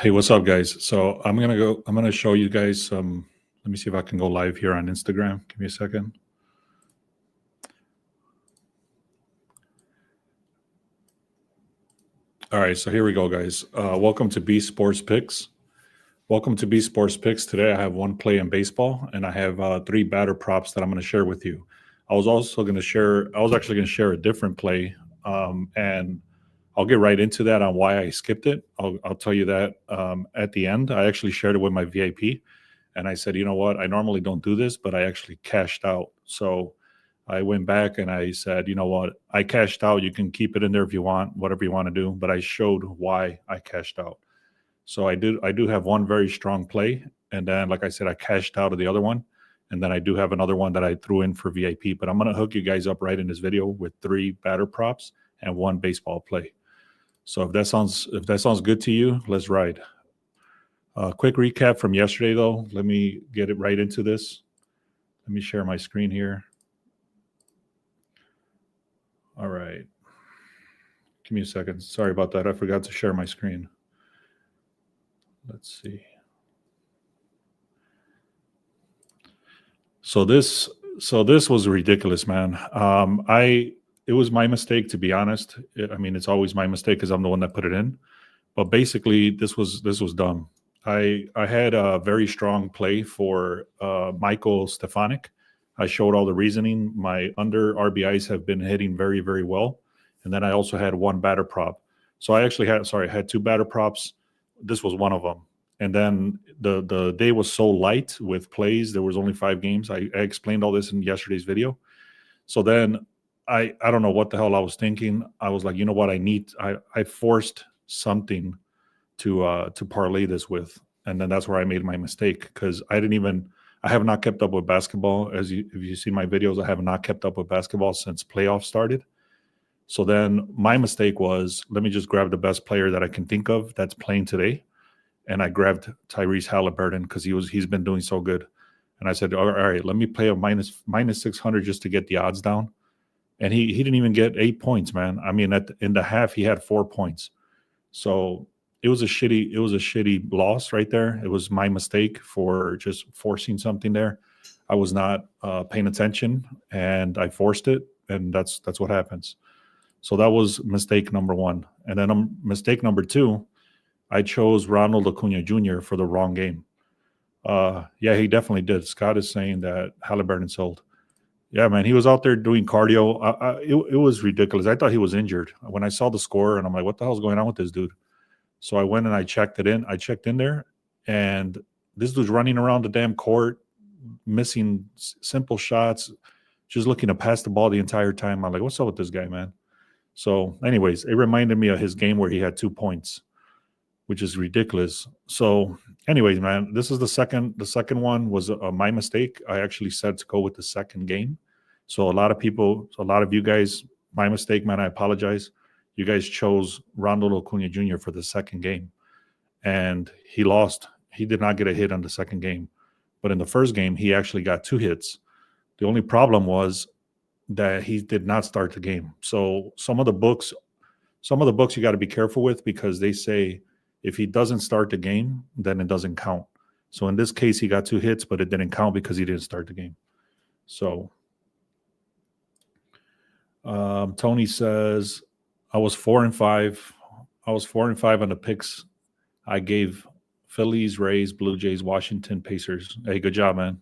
Hey, what's up, guys? So I'm gonna show you guys some. Let me see if I can go live here on Instagram. Give me a second. All right, so here we go, guys. Welcome to B Sports Picks. Welcome to B Sports Picks. Today I have one play in baseball, and I have three batter props that I'm going to share with you. I was actually going to share a different play, and I'll get right into that on why I skipped it. I'll tell you that at the end. I actually shared it with my VIP, and I said, you know what? I normally don't do this, but I actually cashed out. So I went back and I said, you know what? I cashed out. You can keep it in there if you want, whatever you want to do. But I showed why I cashed out. So I do have one very strong play, and then like I said, I cashed out of the other one, and then I do have another one that I threw in for VIP. But I'm gonna hook you guys up right in this video with three batter props and one baseball play. So if that sounds good to you, let's ride. Quick recap from yesterday, though. Let me get it right into this. Let me share my screen here. All right. Give me a second. Sorry about that. I forgot to share my screen. Let's see. So this was ridiculous, man. It was my mistake, to be honest. It's always my mistake because I'm the one that put it in. But basically, this was dumb. I had a very strong play for Michael Stefanik. I showed all the reasoning. My under RBIs have been hitting very, very well. And then I also had one batter prop. So I had two batter props. This was one of them. And then the day was so light with plays. There was only 5 games. I explained all this in yesterday's video. So then I don't know what the hell I was thinking. I was like, you know what? I forced something to parlay this with. And then that's where I made my mistake, because I have not kept up with basketball. If you see my videos, I have not kept up with basketball since playoffs started. So then my mistake was, let me just grab the best player that I can think of that's playing today. And I grabbed Tyrese Halliburton because he's been doing so good. And I said, all right, let me play a minus 600 just to get the odds down. And he didn't even get 8 points, man. I mean, in the half, he had 4 points. So it was a shitty loss right there. It was my mistake for just forcing something there. I was not paying attention, and I forced it, and that's what happens. So that was mistake number 1. And then mistake number 2, I chose Ronald Acuna Jr. for the wrong game. Yeah, he definitely did. Scott is saying that Halliburton sold. Yeah, man, he was out there doing cardio. It was ridiculous. I thought he was injured when I saw the score, and I'm like, what the hell's going on with this dude? So I went and I checked in there, and this dude's running around the damn court, missing simple shots, just looking to pass the ball the entire time. I'm like, what's up with this guy, man? So anyways, it reminded me of his game where he had 2 points, which is ridiculous. So anyways, man, this is the second one was my mistake. I actually said to go with the second game. So a lot of you guys, my mistake, man, I apologize. You guys chose Ronald Acuna Jr. for the second game, and he lost. He did not get a hit on the second game, but in the first game, he actually got 2 hits. The only problem was that he did not start the game. So some of the books you got to be careful with, because they say if he doesn't start the game, then it doesn't count. So in this case, he got 2 hits, but it didn't count because he didn't start the game. So Tony says, I was 4-5. I was 4-5 on the picks. I gave Phillies, Rays, Blue Jays, Washington, Pacers. Hey, good job, man.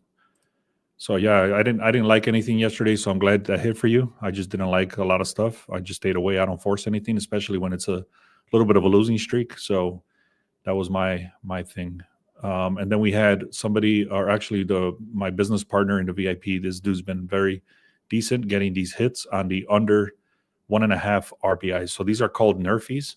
So yeah, I didn't like anything yesterday, so I'm glad that hit for you. I just didn't like a lot of stuff. I just stayed away. I don't force anything, especially when it's a little bit of a losing streak. So that was my thing. And then we had somebody, or actually my business partner in the VIP. This dude's been very decent getting these hits on the under 1.5 RBIs. So these are called Nerfies,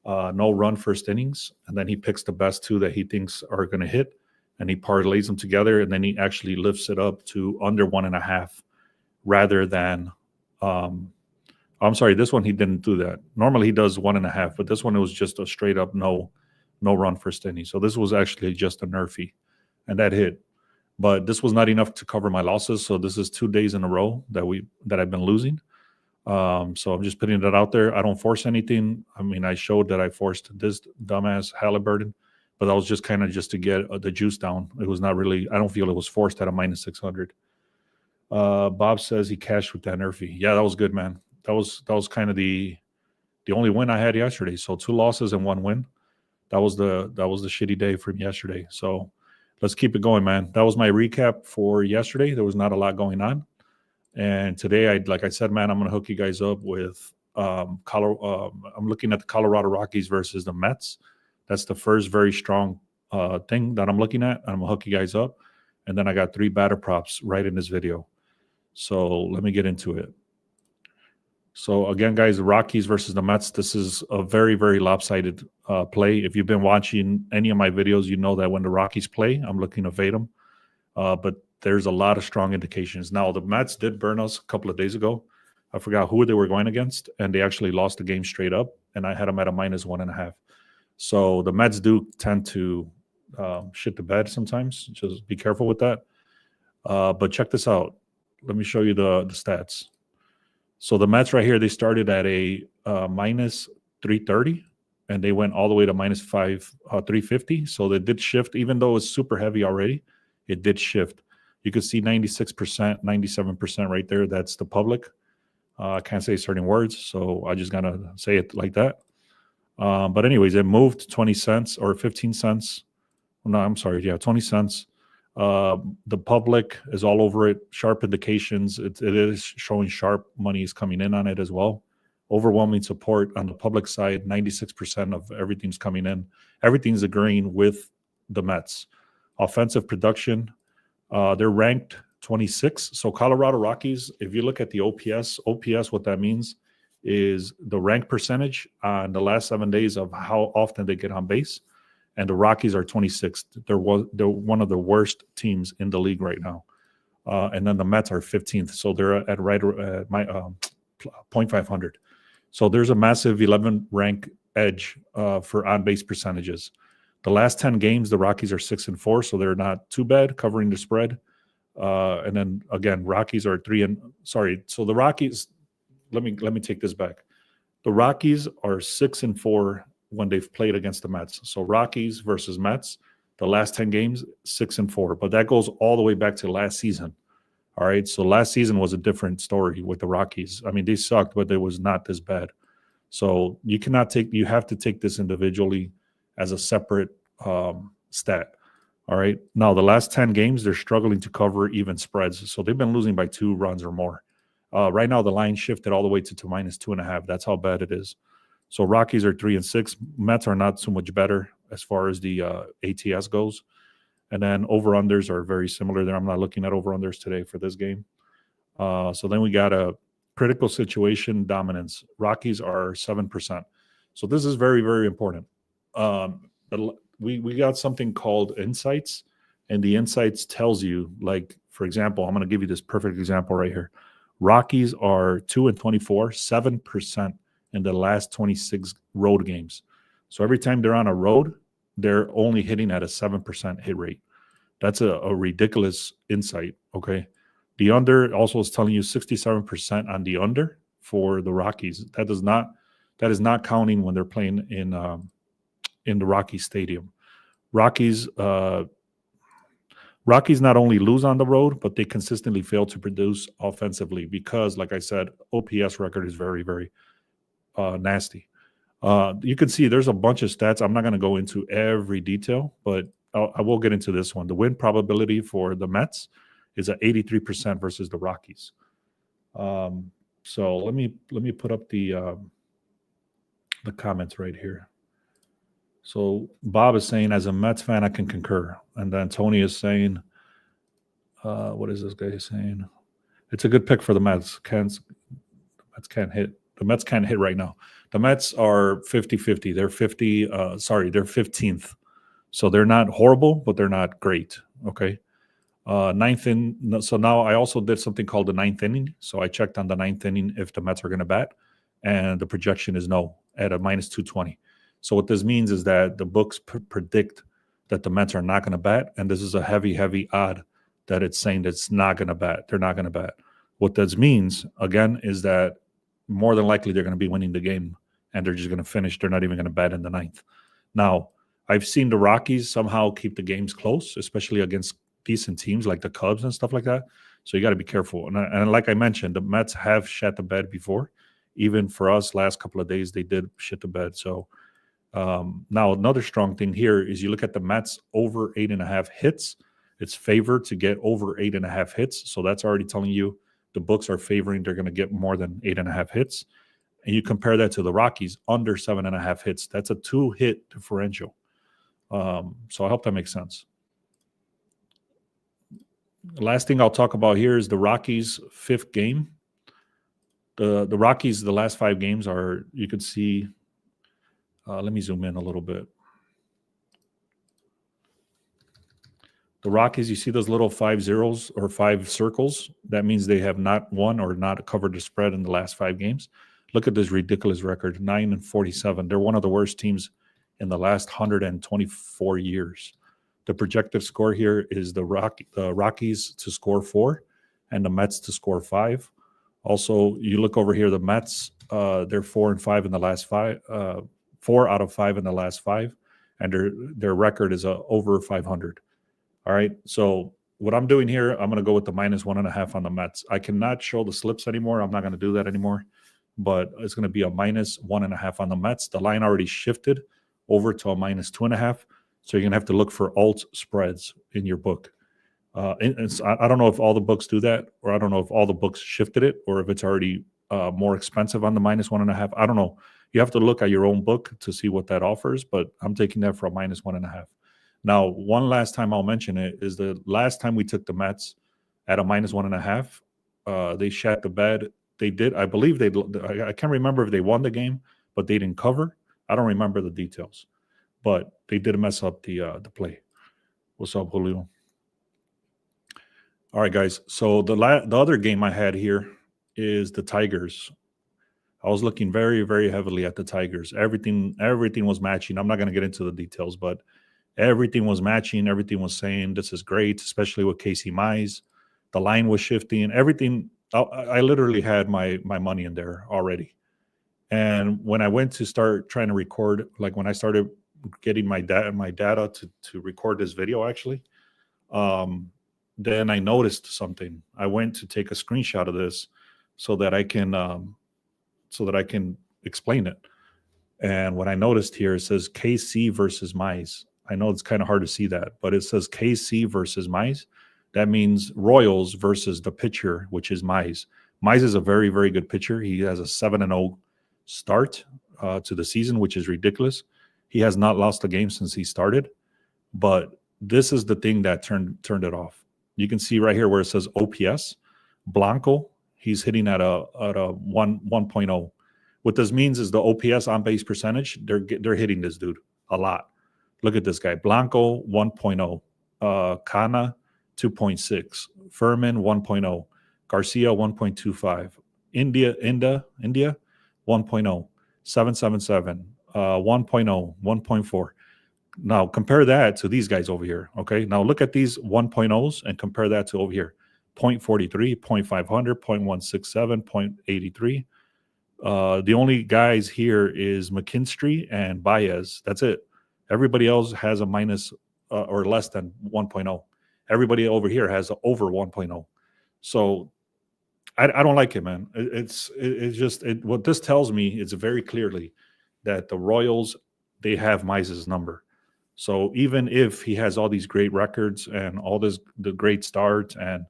no run first innings. And then he picks the best 2 that he thinks are going to hit, and he parlays them together, and then he actually lifts it up to under 1.5 rather than I'm sorry, this one he didn't do that. Normally he does 1.5, but this one it was just a straight up no run first inning. So this was actually just a Nerfie, and that hit. But this was not enough to cover my losses. So this is 2 days in a row that I've been losing. So I'm just putting that out there. I don't force anything. I mean, I showed that I forced this dumbass Halliburton, but that was just kind of just to get the juice down. It was not really. I don't feel it was forced at a minus 600. Bob says he cashed with that Nerfy. Yeah, that was good, man. That was kind of the only win I had yesterday. So 2 losses and 1 win. That was the shitty day from yesterday. So let's keep it going, man. That was my recap for yesterday. There was not a lot going on. And today, like I said, man, I'm going to hook you guys up with I'm looking at the Colorado Rockies versus the Mets. That's the first very strong thing that I'm looking at. I'm going to hook you guys up. And then I got 3 batter props right in this video. So let me get into it. So again, guys, the Rockies versus the Mets, this is a very, very lopsided play. If you've been watching any of my videos, you know that when the Rockies play, I'm looking to fade them. But there's a lot of strong indications. Now, the Mets did burn us a couple of days ago. I forgot who they were going against, and they actually lost the game straight up, and I had them at a minus 1.5. So the Mets do tend to shit the bed sometimes. Just be careful with that. But check this out. Let me show you the stats. So the Mets right here, they started at a minus 330, and they went all the way to minus 350. So they did shift, even though it's super heavy already. It did shift. You could see 96%, 97% right there. That's the public. I can't say certain words, so I just gotta say it like that. But anyways, it moved 20 cents or 15 cents. No, I'm sorry. Yeah, 20 cents. The public is all over it. Sharp indications. It is showing sharp money is coming in on it as well. Overwhelming support on the public side. 96% of everything's coming in. Everything's agreeing with the Mets. Offensive production, they're ranked 26. So Colorado Rockies, if you look at the OPS, what that means is the rank percentage on the last 7 days of how often they get on base. And the Rockies are 26th. They're one of the worst teams in the league right now. And then the Mets are 15th. So they're at right at my 0.500. So there's a massive 11 rank edge for on-base percentages. The last 10 games, the Rockies are 6-4, so they're not too bad covering the spread. And then again, Rockies are 3 sorry. So the Rockies, let me take this back. The Rockies are 6-4 when they've played against the Mets. So Rockies versus Mets, the last 10 games, 6-4. But that goes all the way back to last season. All right. So last season was a different story with the Rockies. I mean, they sucked, but it was not this bad. So you have to take this individually as a separate stat. All right. Now, the last 10 games, they're struggling to cover even spreads. So they've been losing by 2 runs or more. Right now, the line shifted all the way to minus 2.5. That's how bad it is. So Rockies are 3-6. Mets are not so much better as far as the ATS goes. And then over-unders are very similar there. I'm not looking at over-unders today for this game. So then we got a critical situation dominance. Rockies are 7%. So this is very, very important. We got something called insights, and the insights tells you, like, for example, I'm going to give you this perfect example right here. Rockies are 2-24, 7% in the last 26 road games. So every time they're on a road, they're only hitting at a 7% hit rate. That's a ridiculous insight, okay? The under also is telling you 67% on the under for the Rockies. That is not counting when they're playing in the Rockies Stadium. Rockies not only lose on the road, but they consistently fail to produce offensively because, like I said, OPS record is very, very nasty. You can see there's a bunch of stats. I'm not going to go into every detail, but I will get into this one. The win probability for the Mets is at 83% versus the Rockies. So let me put up the comments right here. So Bob is saying, as a Mets fan, I can concur. And then Tony is saying, what is this guy saying? It's a good pick for the Mets. The Mets can't hit. The Mets can't hit right now. The Mets are 50-50. They're 15th. So they're not horrible, but they're not great. Okay. Ninth inning. So now I also did something called the 9th inning. So I checked on the 9th inning if the Mets are going to bat, and the projection is no at a minus 220. So what this means is that the books predict that the Mets are not going to bat, and this is a heavy, heavy odd that it's saying that it's not going to bat. They're not going to bat. What this means, again, is that more than likely they're going to be winning the game, and they're just going to finish. They're not even going to bat in the 9th. Now, I've seen the Rockies somehow keep the games close, especially against decent teams like the Cubs and stuff like that. So you got to be careful. And like I mentioned, the Mets have shat the bed before. Even for us, last couple of days, they did shit the bed. So now another strong thing here is you look at the Mets over 8.5 hits. It's favored to get over 8.5 hits. So that's already telling you the books are favoring they're going to get more than 8.5 hits. And you compare that to the Rockies under 7.5 hits. That's a 2-hit differential. So I hope that makes sense. The last thing I'll talk about here is the Rockies' 5th game. The Rockies, the last 5 games are, you could see, let me zoom in a little bit. The Rockies, you see those little 5 zeros or 5 circles? That means they have not won or not covered the spread in the last 5 games. Look at this ridiculous record, 9-47. They're one of the worst teams in the last 124 years. The projected score here is the Rockies to score 4 and the Mets to score 5. Also, you look over here, the Mets, they're 4-5 in the last 5, 4 out of 5 in the last 5, and their record is over 500. All right, so what I'm doing here, I'm going to go with the -1.5 on the Mets. I cannot show the slips anymore. I'm not going to do that anymore, but it's going to be a -1.5 on the Mets. The line already shifted over to a -2.5, so you're going to have to look for alt spreads in your book. I don't know if all the books do that, or I don't know if all the books shifted it, or if it's already more expensive on the -1.5. I don't know. You have to look at your own book to see what that offers, but I'm taking that for a -1.5. Now, one last time I'll mention it is the last time we took the Mets at a -1.5, they shat the bed. They did, I believe I can't remember if they won the game, but they didn't cover. I don't remember the details, but they did mess up the play. What's up, Julio? All right, guys. So the other game I had here is the Tigers. I was looking very, very heavily at the Tigers. Everything was matching. I'm not going to get into the details, but everything was matching. Everything was saying this is great, especially with Casey Mize. The line was shifting. Everything. I literally had my money in there already. And when I went to start trying to record, like when I started getting my data to record this video, actually, then I noticed something. I went to take a screenshot of this so that I can explain it. And what I noticed here, it says KC versus Mize. I know it's kind of hard to see that, but it says KC versus Mize. That means Royals versus the pitcher, which is Mize. Mize is a very, very good pitcher. He has a 7-0 start to the season, which is ridiculous. He has not lost a game since he started, but this is the thing that turned it off. You can see right here where it says OPS. Blanco, he's hitting at a 1.0. What this means is the OPS on base percentage, they're hitting this dude a lot. Look at this guy. Blanco 1.0. Cana 2.6. Furman 1.0. Garcia 1.25. India 1.0. 777. 1.0. 1.4. Now compare that to these guys over here. Okay. Now look at these 1.0s and compare that to over here. 0.43, 0.500, 0.167, 0.83. The only guys here is McKinstry and Baez. That's it. Everybody else has a minus or less than 1.0. Everybody over here has over 1.0. So I don't like it, man. It's just what this tells me is very clearly that the Royals, they have Mize's number. So even if he has all these great records and all the great starts and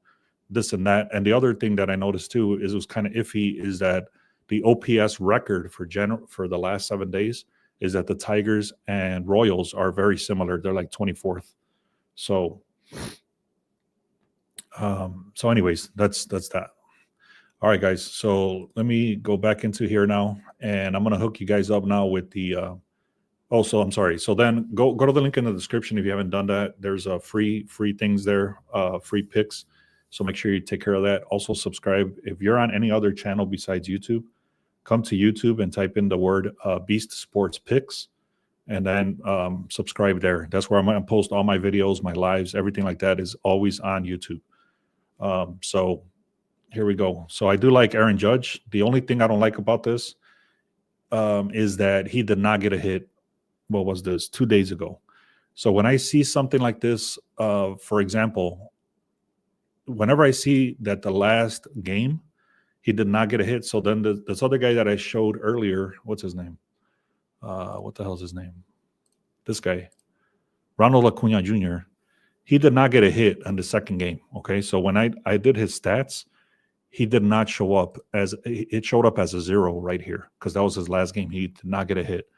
this and that, and the other thing that I noticed too is it was kind of iffy is that the OPS record for the last 7 days is that the Tigers and Royals are very similar. They're like 24th. So, anyways, that's that. All right, guys. So let me go back into here now, and I'm gonna hook you guys up now with the. Also, I'm sorry. So then go to the link in the description if you haven't done that. There's a free things there, free picks. So make sure you take care of that. Also subscribe. If you're on any other channel besides YouTube, come to YouTube and type in the word Beast Sports Picks, and then subscribe there. That's where I'm going to post all my videos, my lives, everything like that is always on YouTube. So here we go. So I do like Aaron Judge. The only thing I don't like about this is that he did not get a hit. What was this? 2 days ago. So when I see something like this, for example, whenever I see that the last game he did not get a hit, so then this other guy that I showed earlier, what's his name? What the hell's his name? This guy, Ronald Acuna Jr. He did not get a hit in the second game. Okay, so when I did his stats, he did not show up as it showed up as a 0 right here because that was his last game. He did not get a hit.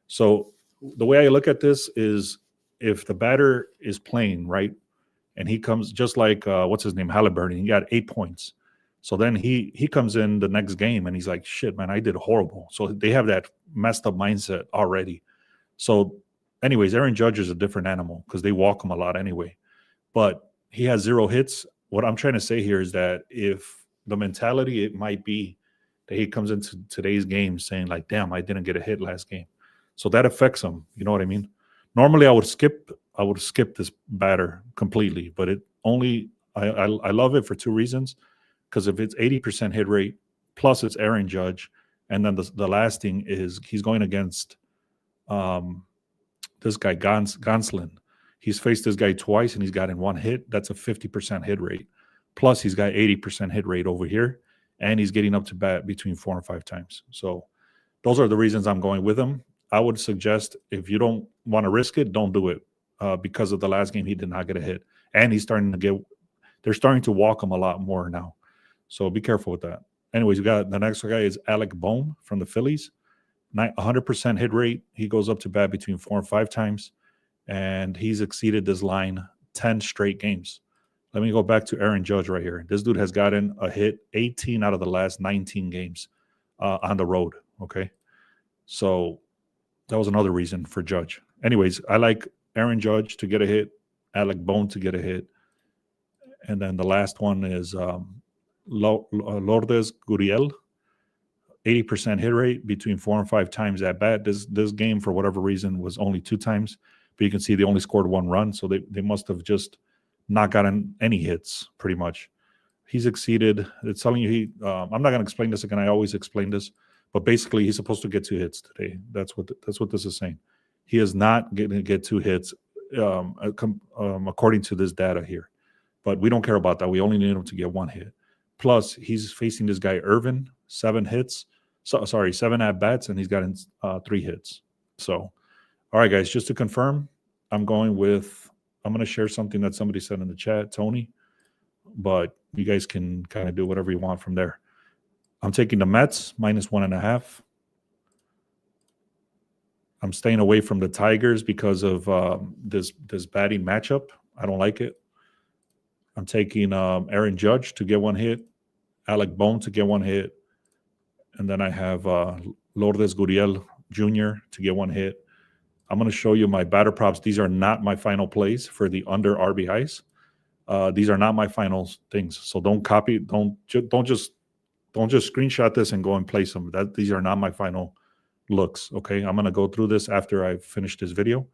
So the way I look at this is if the batter is playing right and he comes just like what's his name, Halliburton, he got 8 points. So then he comes in the next game and he's like, shit, man, I did horrible. So they have that messed up mindset already. So anyways, Aaron Judge is a different animal because they walk him a lot anyway. But he has 0 hits. What I'm trying to say here is that if the mentality, it might be that he comes into today's game saying like, damn, I didn't get a hit last game. So that affects him. You know what I mean? Normally I would skip this batter completely, but it only I love it for 2 reasons. Because if it's 80% hit rate, plus it's Aaron Judge, and then the last thing is he's going against this guy, Gonsolin. He's faced this guy twice, and he's gotten 1 hit. That's a 50% hit rate. Plus, he's got 80% hit rate over here, and he's getting up to bat between 4 and 5 times. So those are the reasons I'm going with him. I would suggest if you don't want to risk it, don't do it because of the last game he did not get a hit. And they're starting to walk him a lot more now. So be careful with that. Anyways, we got the next guy is Alec Bohm from the Phillies. 100% hit rate. He goes up to bat between 4 and 5 times, and he's exceeded this line 10 straight games. Let me go back to Aaron Judge right here. This dude has gotten a hit 18 out of the last 19 games on the road, okay? So that was another reason for Judge. Anyways, I like Aaron Judge to get a hit, Alec Bohm to get a hit, and then the last one is Lourdes Gurriel, 80% hit rate between 4 and 5 times at bat. This game, for whatever reason, was only 2 times, but you can see they only scored 1 run, so they must have just not gotten any hits, pretty much. He's exceeded. It's telling you I'm not going to explain this again. I always explain this, but basically he's supposed to get 2 hits today. That's what this is saying. He is not going to get 2 hits according to this data here, but we don't care about that. We only need him to get 1 hit. Plus, he's facing this guy, Irvin, 7 hits. 7 at-bats, and he's gotten 3 hits. So, all right, guys, just to confirm, I'm going to share something that somebody said in the chat, Tony, but you guys can kind of do whatever you want from there. I'm taking the Mets, -1.5. I'm staying away from the Tigers because of this batting matchup. I don't like it. I'm taking Aaron Judge to get 1 hit, Alec Bohm to get 1 hit, and then I have Lourdes Gurriel Jr. to get 1 hit. I'm going to show you my batter props. These are not my final plays for the under RBIs. These are not my final things. So don't copy. Don't just screenshot this and go and place them. These are not my final looks. Okay, I'm going to go through this after I finish this video,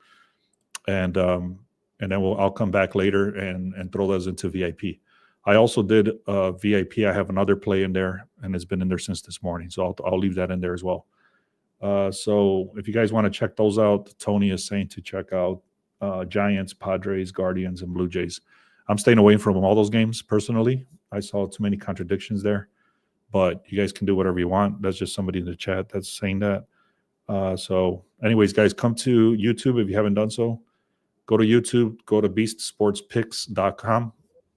and then I'll come back later and throw those into VIP. I also did VIP. I have another play in there, and it's been in there since this morning. So I'll leave that in there as well. So if you guys want to check those out, Tony is saying to check out Giants, Padres, Guardians, and Blue Jays. I'm staying away from all those games personally. I saw too many contradictions there, but you guys can do whatever you want. That's just somebody in the chat that's saying that. So anyways, guys, come to YouTube if you haven't done so. Go to YouTube, go to beastsportspicks.com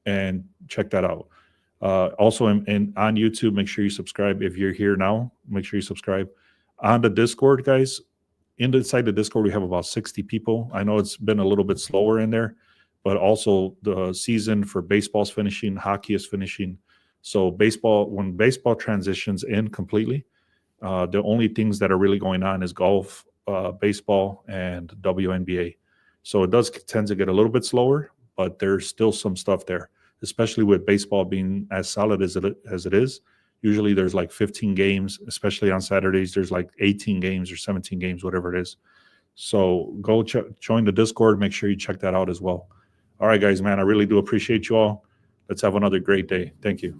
and check that out. Also on YouTube, make sure you subscribe. If you're here now, make sure you subscribe. On the Discord, guys, inside the Discord, we have about 60 people. I know it's been a little bit slower in there, but also the season for baseball's finishing, hockey is finishing. So when baseball transitions in completely, the only things that are really going on is golf, baseball, and WNBA. So it does tend to get a little bit slower, but there's still some stuff there, especially with baseball being as solid as it is. Usually there's like 15 games, especially on Saturdays. There's like 18 games or 17 games, whatever it is. So go join the Discord. Make sure you check that out as well. All right, guys, man, I really do appreciate you all. Let's have another great day. Thank you.